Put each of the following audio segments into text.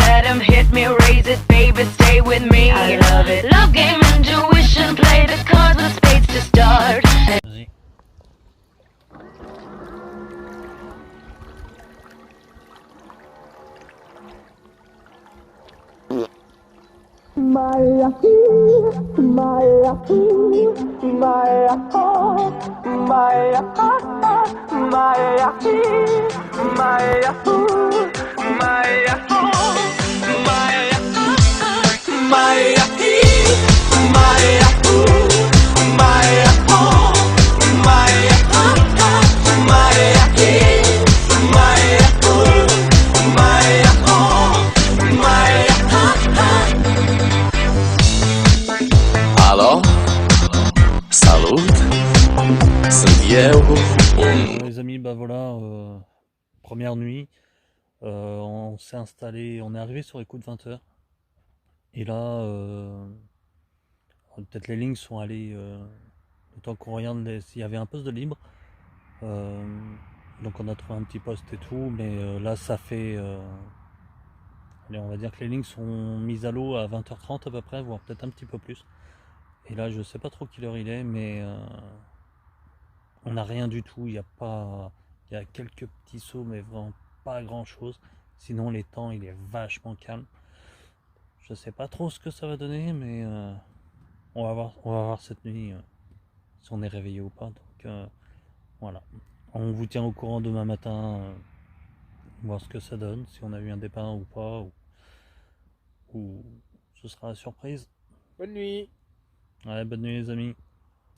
let him hit me, raise it, baby, stay with me. I love it. Love game, intuition, play the cards with spades to start. Vas-y. Alo, salut, sunt eu. Les amis, bah voilà, première nuit, on s'est installé, on est arrivé sur les coups de 20h. Et là, peut-être les lignes sont allées, le temps qu'on regarde s'il y avait un poste de libre. Donc on a trouvé un petit poste et tout, mais là ça fait... allez, on va dire que les lignes sont mises à l'eau à 20h30 à peu près, voire peut-être un petit peu plus. Et là je sais pas trop quelle heure il est, mais on n'a rien du tout, il y a quelques petits sauts, mais vraiment pas grand chose. Sinon les temps il est vachement calme. Je sais pas trop ce que ça va donner, mais on va voir cette nuit si on est réveillé ou pas. Donc voilà, on vous tient au courant demain matin, voir ce que ça donne, si on a eu un départ ou pas, ou ce sera la surprise. Bonne nuit. Ouais, bonne nuit les amis.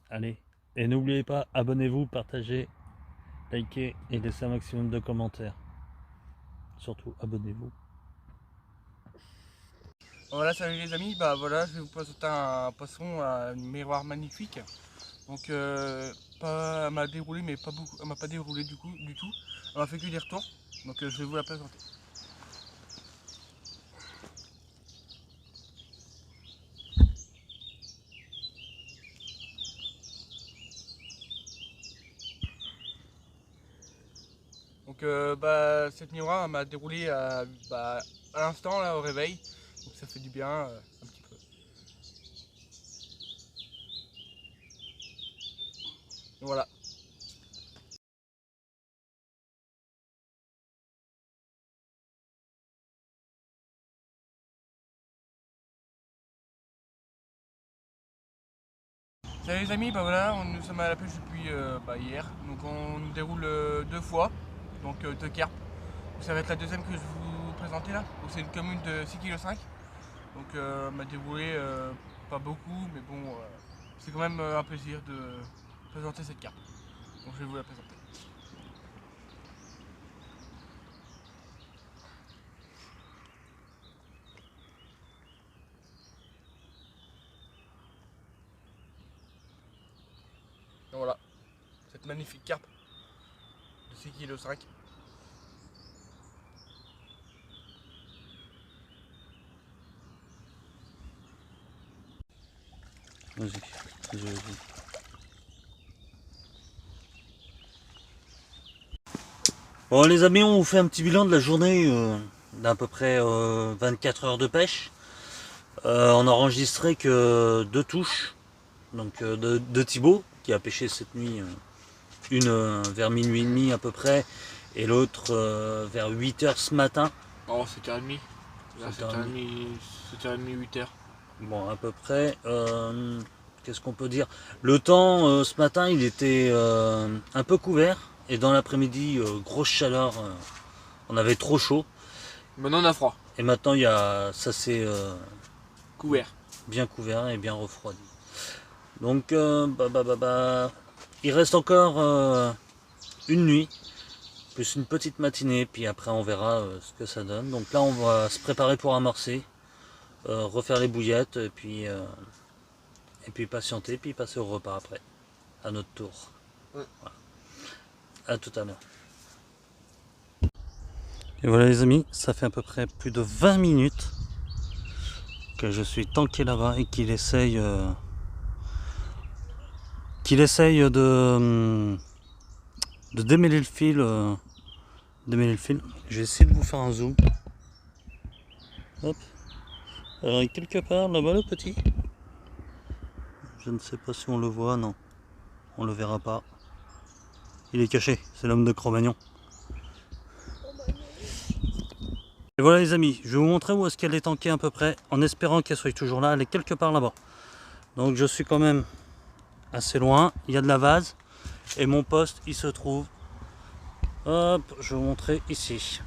Allez, et n'oubliez pas, abonnez-vous, partagez, likez et laissez un maximum de commentaires. Surtout abonnez-vous. Voilà, salut les amis, bah voilà, je vais vous présenter un poisson à un miroir magnifique. Donc elle m'a déroulé, mais pas beaucoup, elle m'a pas déroulé du tout. Elle m'a fait que des retours, donc je vais vous la présenter. Donc cette miroir elle m'a déroulé à l'instant là au réveil, donc ça fait du bien un petit peu. Voilà. Salut les amis, bah voilà, nous sommes à la pêche depuis hier, donc on nous déroule 2 fois, donc 2 carpes. Ça va être la deuxième que je vais vous présenter là. Donc c'est une commune de 6,5 kg. Donc m'a déroulé pas beaucoup, mais bon, c'est quand même un plaisir de présenter cette carpe. Donc je vais vous la présenter. Donc voilà, cette magnifique carpe de 6,5 kg. Vas-y. Bon les amis, on vous fait un petit bilan de la journée d'à peu près 24 heures de pêche. On a enregistré que 2 touches, donc de Thibaut qui a pêché cette nuit, une vers minuit et demi à peu près, et l'autre vers 8h ce matin. Oh, 7h30. Là, 7h30, 8h. Bon, à peu près. Qu'est-ce qu'on peut dire? Le temps, ce matin, il était un peu couvert. Et dans l'après-midi, grosse chaleur. On avait trop chaud. Maintenant on a froid. Et maintenant, ça s'est Couvert. bien couvert et bien refroidi. Donc, il reste encore une nuit. Plus une petite matinée. Puis après, on verra ce que ça donne. Donc là, on va se préparer pour amorcer. Refaire les bouillettes. Et puis patienter, puis passer au repas après, à notre tour. Voilà. À tout à l'heure. Et voilà les amis, ça fait à peu près plus de 20 minutes que je suis tanké là-bas et qu'il essaye de démêler le fil. Je vais essayer de vous faire un zoom. Hop. Alors, il est quelque part là-bas le petit. Je ne sais pas si on le voit, non. On le verra pas. Il est caché, c'est l'homme de Cro-Magnon. Et voilà les amis, je vais vous montrer où est-ce qu'elle est tankée à peu près, en espérant qu'elle soit toujours là. Elle est quelque part là-bas. Donc je suis quand même assez loin. Il y a de la vase. Et mon poste, il se trouve... Hop, je vais vous montrer ici.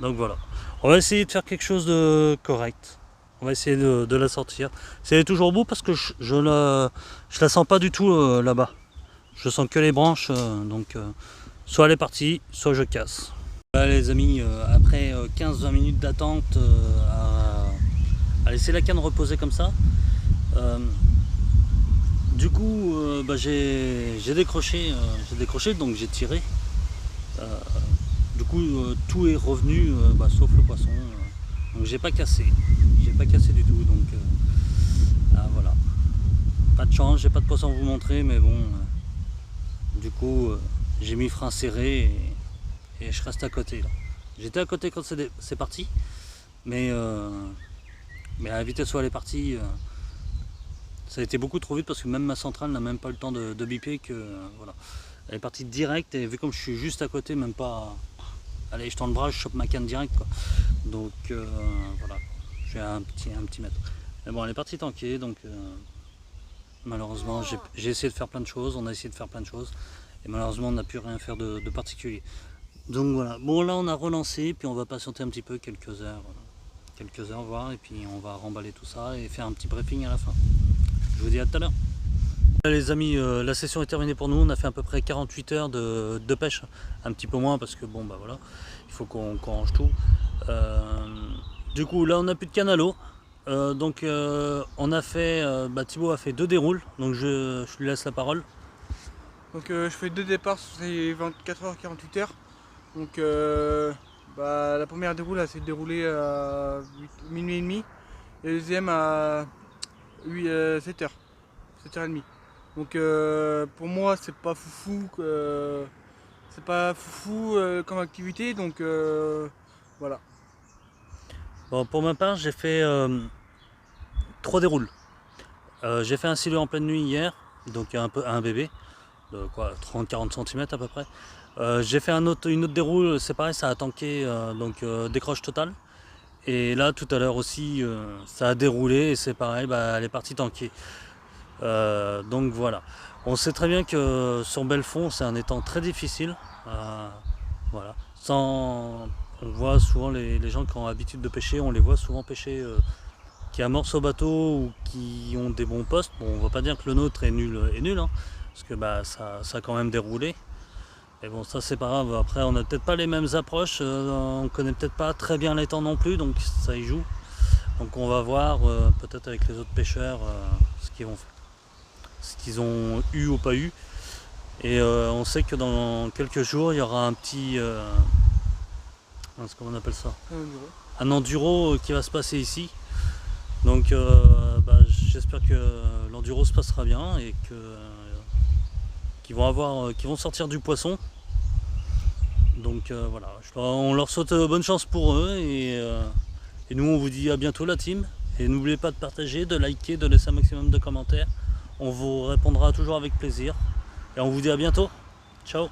Donc voilà. On va essayer de faire quelque chose de correct. On va essayer de la sortir. C'est toujours beau parce que je la sens pas du tout là-bas. Je sens que les branches. Donc soit elle est partie, soit je casse. Voilà les amis, après 15-20 minutes d'attente à laisser la canne reposer comme ça. Du coup, j'ai décroché, donc j'ai tiré. Du coup, tout est revenu, sauf le poisson. Donc j'ai pas cassé du tout. Donc voilà. Pas de chance, j'ai pas de poisson à vous montrer, mais bon. Du coup, j'ai mis frein serré et je reste à côté. J'étais à côté quand c'est parti, mais à la vitesse où elle est partie. Ça a été beaucoup trop vite parce que même ma centrale n'a même pas eu le temps de biper voilà. Elle est partie direct et vu comme je suis juste à côté, même pas... Allez, je tends le bras, je chope ma canne direct quoi. Donc voilà, j'ai un petit mètre. Mais bon, elle est partie tanker, donc malheureusement j'ai essayé de faire plein de choses, on a essayé de faire plein de choses. Et malheureusement on n'a pu rien faire de particulier. Donc voilà, bon là on a relancé, puis on va patienter un petit peu, quelques heures voir, et puis on va remballer tout ça et faire un petit briefing à la fin. Je vous dis à tout à l'heure. Les amis, la session est terminée pour nous. On a fait à peu près 48 heures de pêche, un petit peu moins parce que bon voilà, il faut qu'on range tout. Du coup là on n'a plus de canne à l'eau. Donc on a fait, Thibaut a fait 2 déroules, donc je lui laisse la parole. Donc je fais 2 départs sur ces 24 h 48 heures. Donc la première déroule s'est déroulée à minuit et demi et la deuxième à 7h30. Donc pour moi c'est pas foufou comme activité, donc voilà. Bon, pour ma part j'ai fait 3 déroules. J'ai fait un silet en pleine nuit hier, donc un bébé de 30-40 cm à peu près. J'ai fait une autre déroule, c'est pareil, ça a tanké, décroche totale. Et là tout à l'heure aussi ça a déroulé et c'est pareil, elle est partie tanker. Donc voilà, on sait très bien que sur Belfond c'est un étang très difficile. Voilà. On voit souvent les gens qui ont l'habitude de pêcher, on les voit souvent pêcher qui amorcent au bateau ou qui ont des bons postes. Bon, on va pas dire que le nôtre est nul hein, parce que ça a quand même déroulé. Mais bon, ça c'est pas grave. Après on n'a peut-être pas les mêmes approches, on connaît peut-être pas très bien l'étang non plus, donc ça y joue. Donc on va voir peut-être avec les autres pêcheurs ce qu'ils vont faire, ce qu'ils ont eu ou pas eu. Et on sait que dans quelques jours il y aura un petit comment on appelle ça, un enduro qui va se passer ici. Donc j'espère que l'enduro se passera bien et qu'ils vont sortir du poisson. Donc voilà, on leur souhaite bonne chance pour eux et nous on vous dit à bientôt la team. Et n'oubliez pas de partager, de liker, de laisser un maximum de commentaires. On vous répondra toujours avec plaisir. Et on vous dit à bientôt. Ciao.